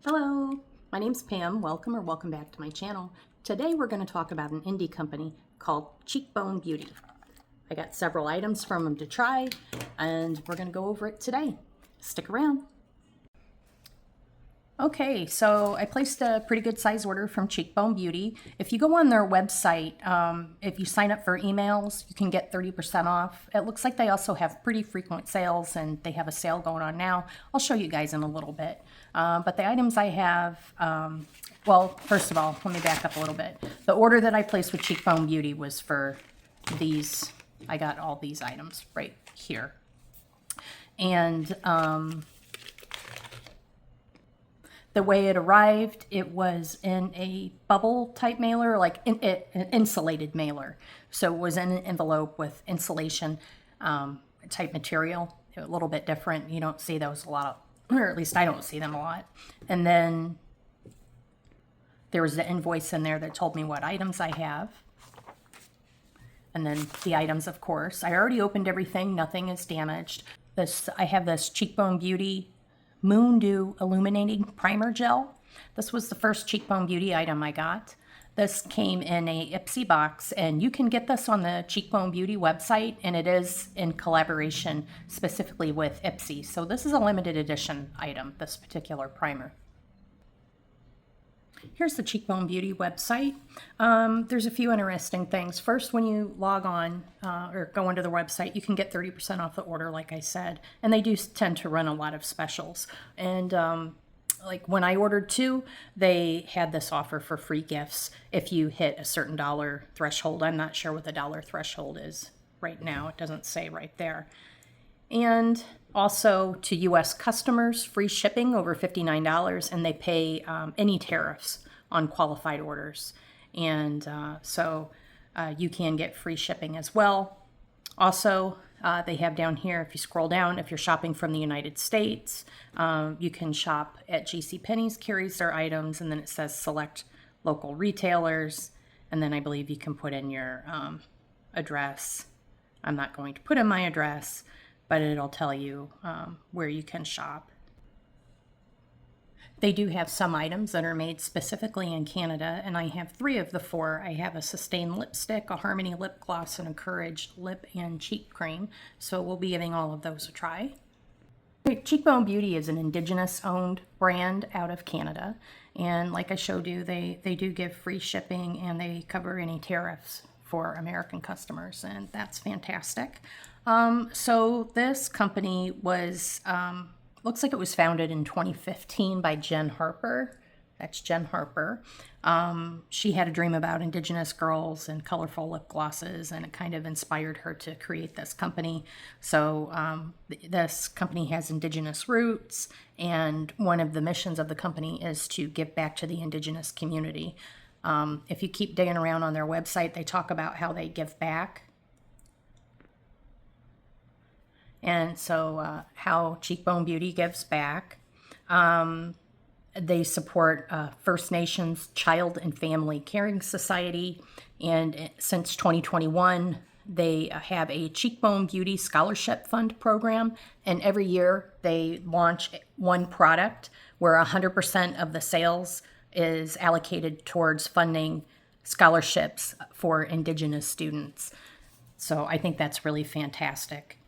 Hello, my name's Pam. Welcome back to my channel. Today we're going to talk about an indie company called Cheekbone Beauty. I got several items from them to try, and we're going to go over it today. Stick around. Okay, so I placed a pretty good size order from Cheekbone Beauty. If you go on their website, if you sign up for emails, you can get 30% off. It looks like they also have pretty frequent sales, and they have a sale going on now. I'll show you guys in a little bit. But the items I have, well, first of all, let me back up a little bit. The order that I placed with Cheekbone Beauty was for these. I got all these items right here. And the way it arrived, it was in a bubble type mailer, like an insulated mailer. So it was in an envelope with insulation type material, a little bit different. You don't see those a lot, or at least I don't see them a lot. And then there was the invoice in there that told me what items I have. And then the items, of course. I already opened everything, nothing is damaged. I have this Cheekbone Beauty Moon Dew Illuminating Primer Gel. This was the first Cheekbone Beauty item I got. This came in a Ipsy box, and you can get this on the Cheekbone Beauty website, and it is in collaboration specifically with Ipsy. So this is a limited edition item, this particular primer. Here's the Cheekbone Beauty website. There's a few interesting things. First, when you log on or go into the website, you can get 30% off the order, like I said. And they do tend to run a lot of specials. And like when I ordered 2, they had this offer for free gifts if you hit a certain dollar threshold. I'm not sure what the dollar threshold is right now. It doesn't say right there. And also to U.S. customers, free shipping over $59, and they pay any tariffs on qualified orders. And so you can get free shipping as well. Also, they have down here, if you scroll down, if you're shopping from the United States, you can shop at JCPenney's, carries their items, and then it says select local retailers. And then I believe you can put in your address. I'm not going to put in my address, but it'll tell you where you can shop. They do have some items that are made specifically in Canada, and I have 3 of the 4. I have a Sustain lipstick, a Harmony lip gloss, and a Courage lip and cheek cream. So we'll be giving all of those a try. Cheekbone Beauty is an Indigenous-owned brand out of Canada, and like I showed you, they do give free shipping, and they cover any tariffs for American customers, and that's fantastic. So this company was, looks like it was founded in 2015 by Jenn Harper. That's Jenn Harper. She had a dream about Indigenous girls and colorful lip glosses, and it kind of inspired her to create this company. So this company has Indigenous roots, and one of the missions of the company is to give back to the Indigenous community. If you keep digging around on their website, they talk about how they give back. And so how Cheekbone Beauty gives back. They support First Nations Child and Family Caring Society. And since 2021, they have a Cheekbone Beauty Scholarship Fund program. And every year they launch one product where 100% of the sales is allocated towards funding scholarships for Indigenous students. So I think that's really fantastic.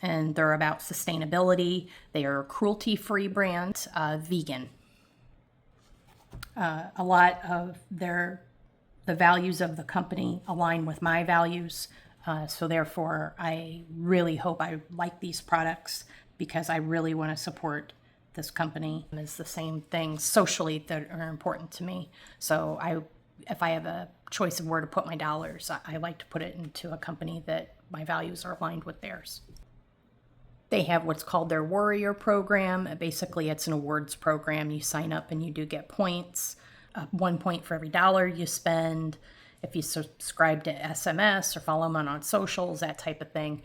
And they're about sustainability. They are a cruelty-free brand, vegan. A lot of the values of the company align with my values. So therefore, I really hope I like these products because I really want to support this company. It's the same things socially that are important to me. So if I have a choice of where to put my dollars, I like to put it into a company that my values are aligned with theirs. They have what's called their Warrior program. Basically, it's an awards program. You sign up and you do get points. 1 point for every dollar you spend. If you subscribe to SMS or follow them on socials, that type of thing.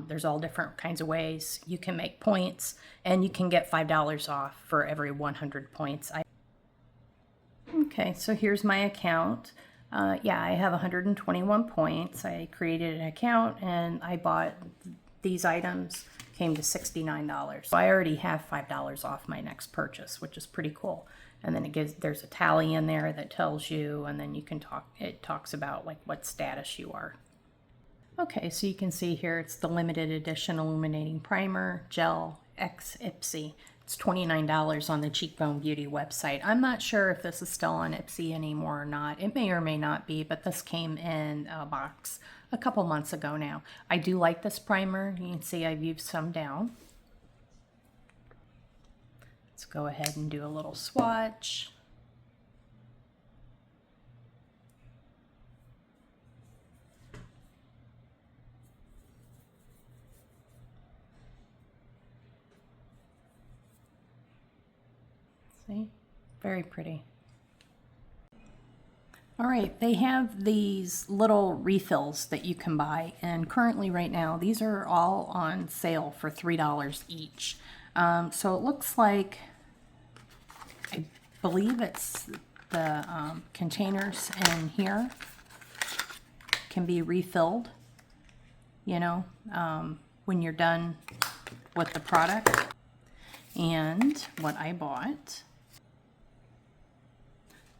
There's all different kinds of ways you can make points, and you can get $5 off for every 100 points. Okay, so here's my account. Yeah, I have 121 points. I created an account and I bought these items came to $69. So I already have $5 off my next purchase, which is pretty cool. And then there's a tally in there that tells you, and then you can it talks about like what status you are. Okay, so you can see here it's the limited edition illuminating primer, gel, X Ipsy. It's $29 on the Cheekbone Beauty website. I'm not sure if this is still on Ipsy anymore or not. It may or may not be, but this came in a box a couple months ago now. I do like this primer. You can see I've used some down. Let's go ahead and do a little swatch. See? Very pretty. All right, they have these little refills that you can buy, and currently right now these are all on sale for $3 each. So it looks like, I believe it's the containers in here can be refilled, you know, when you're done with the product. And what I bought,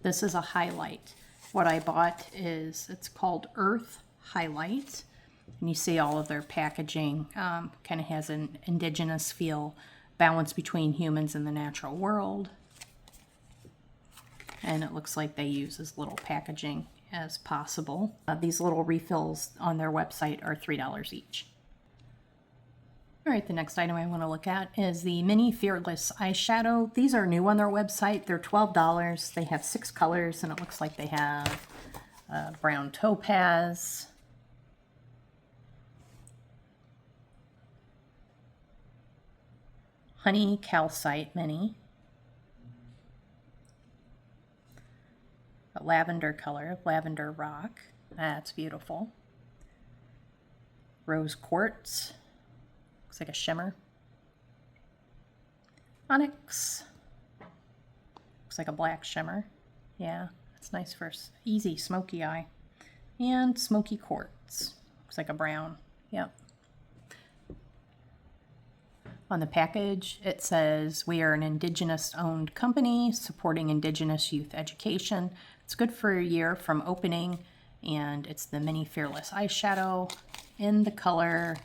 this is a highlight. What I bought is, it's called Earth Highlight. And you see all of their packaging kind of has an indigenous feel, balance between humans and the natural world. And it looks like they use as little packaging as possible. These little refills on their website are $3 each. All right, the next item I want to look at is the Mini Fearless Eyeshadow. These are new on their website. They're $12. They have 6 colors, and it looks like they have brown topaz, honey calcite mini, a lavender color, lavender rock. That's beautiful. Rose quartz. Looks like a shimmer. Onyx. Looks like a black shimmer. Yeah, that's nice for easy smoky eye. And smoky quartz. Looks like a brown. Yep. On the package, it says, "We are an Indigenous-owned company supporting Indigenous youth education. It's good for a year from opening," and it's the Mini Fearless Eyeshadow in the color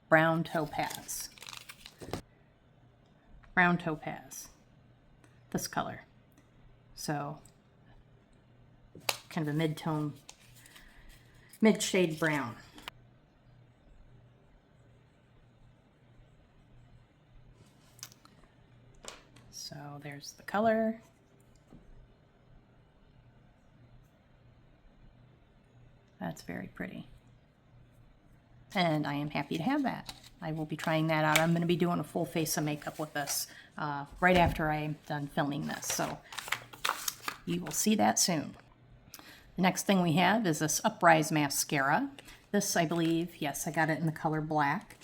brown topaz. Brown topaz. This color. So, kind of a mid-tone, mid-shade brown. So there's the color. That's very pretty. And I am happy to have that. I will be trying that out. I'm going to be doing a full face of makeup with this right after I'm done filming this. So you will see that soon. The next thing we have is this Uprise mascara. This, I believe, yes, I got it in the color black.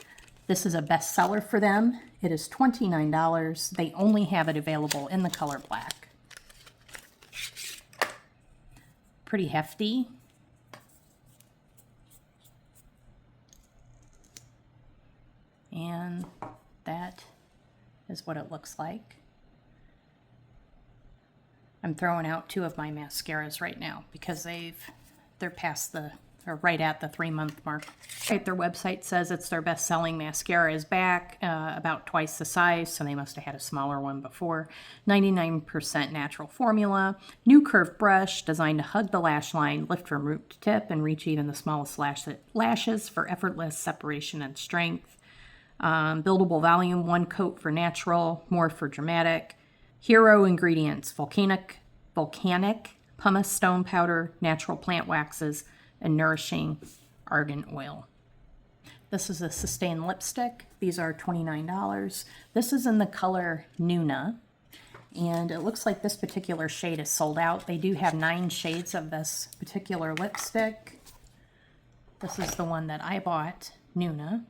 This is a bestseller for them. It is $29. They only have it available in the color black. Pretty hefty. And that is what it looks like. I'm throwing out 2 of my mascaras right now because they're past or right at the 3-month mark. Right, their website says it's their best-selling mascara is back, about twice the size, so they must have had a smaller one before. 99% natural formula, new curved brush designed to hug the lash line, lift from root to tip, and reach even the smallest lashes for effortless separation and strength. Buildable volume, 1 coat for natural, more for dramatic. Hero ingredients: volcanic pumice stone powder, natural plant waxes, and nourishing argan oil. This is a Sustain lipstick. These are $29. This is in the color Nuna, and it looks like this particular shade is sold out. They do have 9 shades of this particular lipstick. This is the one that I bought, Nuna.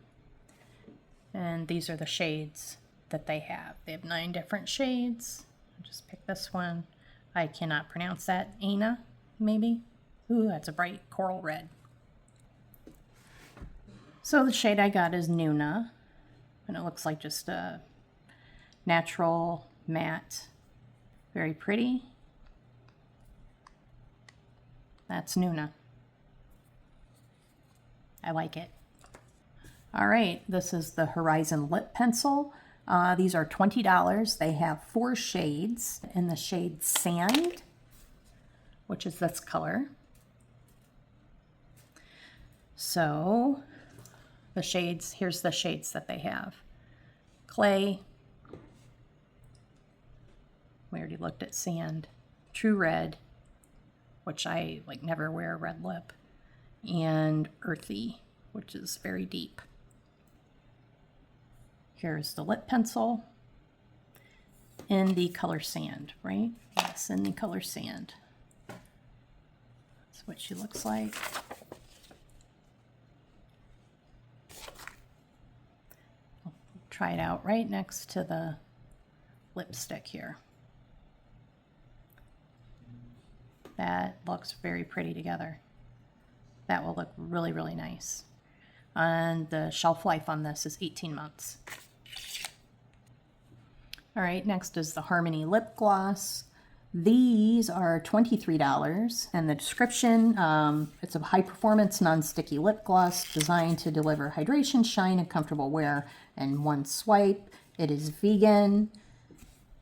And these are the shades that they have. They have 9 different shades. I'll just pick this one. I cannot pronounce that. Aina, maybe? Ooh, that's a bright coral red. So the shade I got is Nuna, and it looks like just a natural matte, very pretty. That's Nuna. I like it. All right, this is the Horizon Lip Pencil. These are $20. They have 4 shades in the shade Sand, which is this color. So the shades, here's the shades that they have. Clay, we already looked at Sand, True Red, which I like never wear a red lip, and Earthy, which is very deep. Here's the lip pencil in the color Sand, right? Yes, in the color Sand. That's what she looks like. I'll try it out right next to the lipstick here. That looks very pretty together. That will look really, really nice. And the shelf life on this is 18 months. All right, next is the Harmony Lip Gloss. These are $23, and the description, it's a high-performance, non-sticky lip gloss designed to deliver hydration, shine, and comfortable wear in one swipe. It is vegan.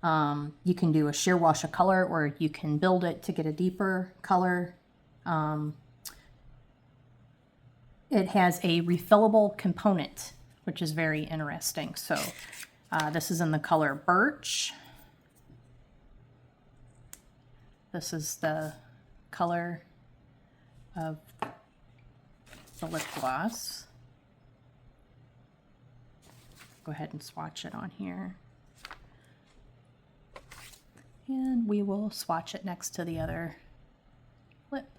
You can do a sheer wash of color, or you can build it to get a deeper color. It has a refillable component, which is very interesting. So this is in the color Birch. This is the color of the lip gloss. Go ahead and swatch it on here. And we will swatch it next to the other lip.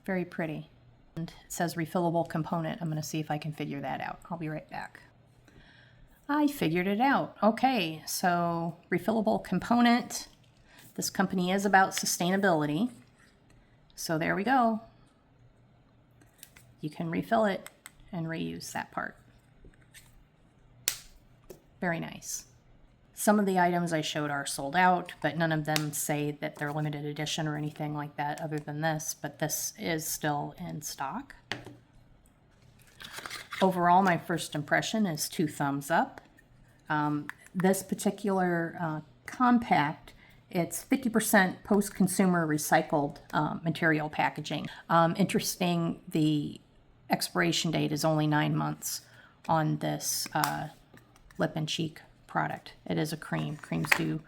Very pretty. And it says refillable component. I'm going to see if I can figure that out. I'll be right back. I figured it out. Okay, so refillable component. This company is about sustainability. So there we go. You can refill it and reuse that part. Very nice. Some of the items I showed are sold out, but none of them say that they're limited edition or anything like that other than this, but this is still in stock. Overall, my first impression is 2 thumbs up. This particular compact, it's 50% post-consumer recycled material packaging. Interesting, the expiration date is only 9 months on this lip and cheek product. It is a cream. Creams do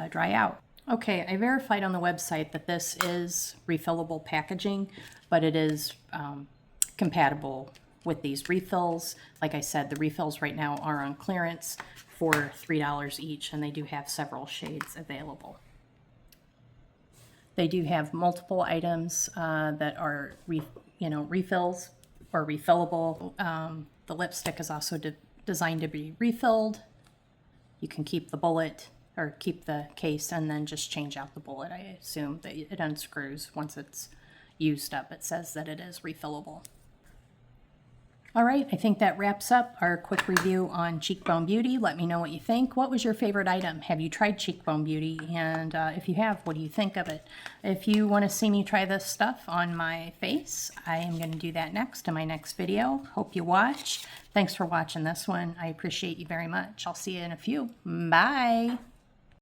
dry out. Okay, I verified on the website that this is refillable packaging, but it is compatible with these refills. Like I said, the refills right now are on clearance for $3 each, and they do have several shades available. They do have multiple items that are refills or refillable. The lipstick is also designed to be refilled. You can keep the bullet or keep the case and then just change out the bullet. I assume that it unscrews once it's used up. It says that it is refillable. All right, I think that wraps up our quick review on Cheekbone Beauty. Let me know what you think. What was your favorite item? Have you tried Cheekbone Beauty? And if you have, what do you think of it? If you want to see me try this stuff on my face, I am going to do that next in my next video. Hope you watch. Thanks for watching this one. I appreciate you very much. I'll see you in a few. Bye.